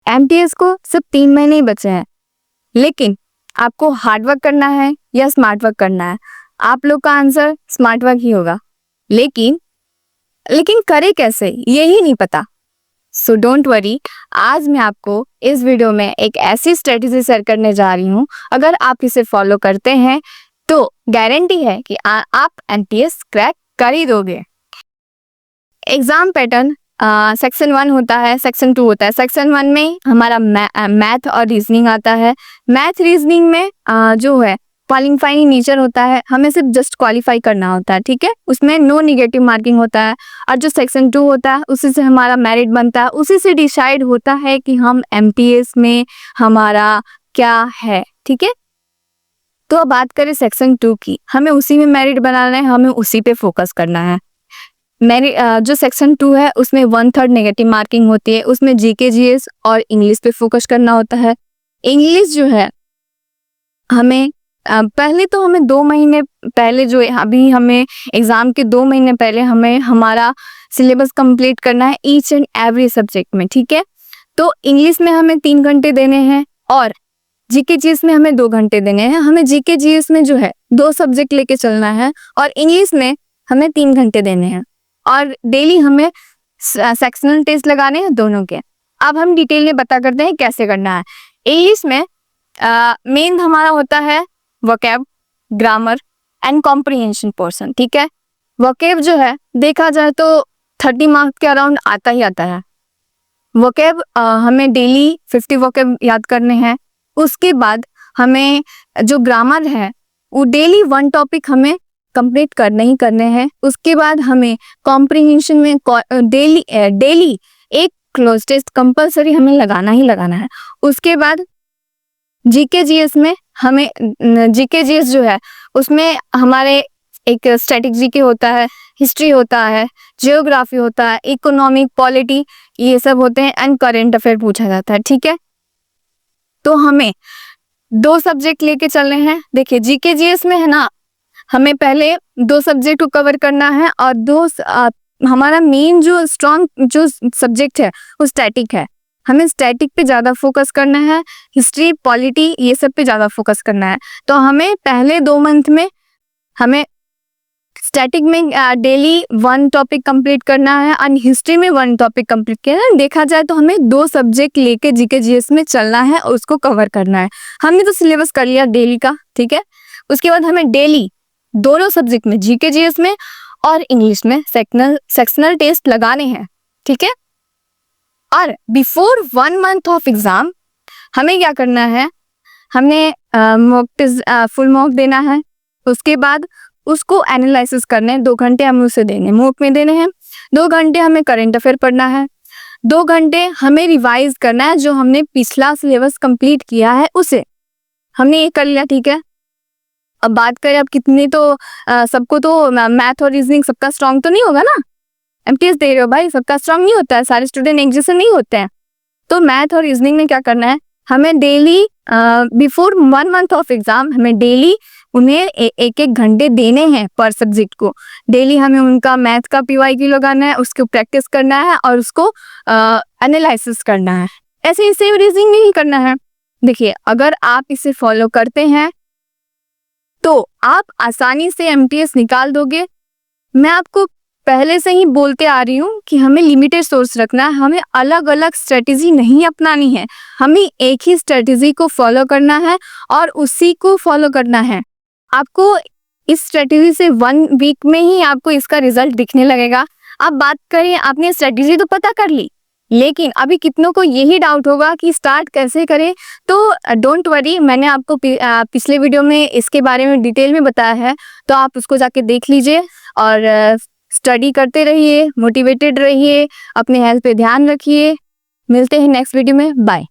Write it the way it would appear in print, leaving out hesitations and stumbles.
MTS को सिर्फ 3 महीने ही बचे हैं, लेकिन आपको हार्डवर्क करना है या स्मार्ट वर्क करना है? आप लोग का आंसर स्मार्ट वर्क ही होगा, लेकिन करे कैसे यही नहीं पता। सो डोंट वरी, आज मैं आपको इस वीडियो में एक ऐसी स्ट्रेटेजी शेयर करने जा रही हूँ, अगर आप इसे फॉलो करते हैं तो गारंटी है कि आप एमटीएस क्रैक कर ही दोगे। एग्जाम पैटर्न सेक्शन 1 होता है, सेक्शन 2 होता है। सेक्शन 1 में हमारा मैथ और रीजनिंग आता है। मैथ रीजनिंग में जो है क्वालिफाइंग नेचर होता है, हमें सिर्फ जस्ट क्वालिफाई करना होता है, ठीक है। उसमें नो निगेटिव मार्किंग होता है। और जो सेक्शन 2 होता है उसी से हमारा मेरिट बनता है, उसी से डिसाइड होता है कि हम एमटीएस में हमारा क्या है, ठीक है। तो अब बात करें सेक्शन 2 की, हमें उसी में मेरिट बनाना है, हमें उसी पे फोकस करना है। मेरी जो सेक्शन 2 है उसमें 1/3 नेगेटिव मार्किंग होती है, उसमें जीके जीएस और इंग्लिश पे फोकस करना होता है। इंग्लिश जो है हमें पहले तो हमें 2 महीने पहले जो अभी हमें एग्जाम के 2 महीने पहले हमें हमारा सिलेबस कंप्लीट करना है ईच एंड एवरी सब्जेक्ट में, ठीक है। तो इंग्लिश में हमें 3 घंटे देने हैं और जीके जीएस में हमें 2 घंटे देने हैं। हमें जीके जीएस में जो है 2 सब्जेक्ट लेके चलना है और इंग्लिश में हमें 3 घंटे देने हैं और डेली हमें सेक्शनल टेस्ट लगाने हैं दोनों के। अब हम डिटेल में बता करते हैं कैसे करना है। इंग्लिश में मेन हमारा होता है vocab, grammar and comprehension portion, ठीक है। वोकैब जो है देखा जाए तो 30 मार्क्स के अराउंड आता ही आता है। वोकैब हमें डेली 50 वोकैब याद करने हैं। उसके बाद हमें जो ग्रामर है वो डेली 1 टॉपिक हमें कंप्लीट करने ही करने हैं। उसके बाद हमें कॉम्प्रिहेंशन में डेली एक क्लोज टेस्ट कंपलसरी हमें लगाना ही लगाना है। उसके बाद जीके जीएस में हमें जीके जीएस जो है उसमें हमारे एक स्टैटिक जीके होता है, हिस्ट्री होता है, जियोग्राफी होता है, इकोनॉमिक, पॉलिटी, ये सब होते हैं एंड करेंट अफेयर पूछा जाता है, ठीक है। तो हमें 2 सब्जेक्ट लेके चलने हैं। देखिए जीके जीएस में है ना, हमें पहले 2 सब्जेक्ट को कवर करना है और हमारा मेन जो स्ट्रॉन्ग जो सब्जेक्ट है वो स्टैटिक है। हमें स्टैटिक पे ज़्यादा फोकस करना है, हिस्ट्री, पॉलिटी, ये सब पे ज़्यादा फोकस करना है। तो हमें पहले 2 मंथ में हमें स्टैटिक में डेली 1 टॉपिक कंप्लीट करना है और हिस्ट्री में 1 टॉपिक कंप्लीट करना है। देखा जाए तो हमें 2 सब्जेक्ट लेके जीके जीएस में चलना है और उसको कवर करना है। हमने तो सिलेबस कर लिया डेली का, ठीक है। उसके बाद हमें डेली दोनों सब्जेक्ट में, जीके जीएस में और इंग्लिश में सेक्शनल टेस्ट लगाने हैं, ठीक है। और बिफोर 1 मंथ ऑफ एग्जाम हमें क्या करना है, हमने फुल मॉक देना है। उसके बाद उसको एनालिसिस करना है, 2 घंटे हमें उसे देने, मॉक में देने हैं। 2 घंटे हमें करेंट अफेयर पढ़ना है। 2 घंटे हमें रिवाइज करना है, जो हमने पिछला सिलेबस कंप्लीट किया है उसे हमने ये कर लिया, ठीक है। अब बात करें अब कितनी तो सबको तो मैथ और रीजनिंग सबका स्ट्रांग तो नहीं होगा ना। एमटीएस दे रहे हो भाई, सबका स्ट्रांग नहीं होता है, सारे स्टूडेंट एक जैसे नहीं होते हैं। तो मैथ और रीजनिंग में क्या करना है, हमें daily before 1 month of exam हमें डेली उन्हें एक घंटे देने हैं पर सब्जेक्ट को। डेली हमें उनका मैथ का पीवाईक्यू लगाना है, उसको प्रैक्टिस करना है और उसको एनालिसिस करना है। ऐसे ही सेम रीजनिंग में ही करना है। देखिए अगर आप इसे फॉलो करते हैं तो आप आसानी से एमटीएस निकाल दोगे। मैं आपको पहले से ही बोलते आ रही हूँ कि हमें लिमिटेड सोर्स रखना है, हमें अलग अलग स्ट्रेटेजी नहीं अपनानी है, हमें एक ही स्ट्रेटेजी को फॉलो करना है और उसी को फॉलो करना है। आपको इस स्ट्रेटेजी से 1 वीक में ही आपको इसका रिजल्ट दिखने लगेगा। अब बात करें, आपने स्ट्रेटेजी तो पता कर ली, लेकिन अभी कितनों को यही डाउट होगा कि स्टार्ट कैसे करें। तो डोंट वरी, मैंने आपको पिछले वीडियो में इसके बारे में डिटेल में बताया है, तो आप उसको जाके देख लीजिए और स्टडी करते रहिए, मोटिवेटेड रहिए, अपने हेल्थ पे ध्यान रखिए। मिलते हैं नेक्स्ट वीडियो में, बाय।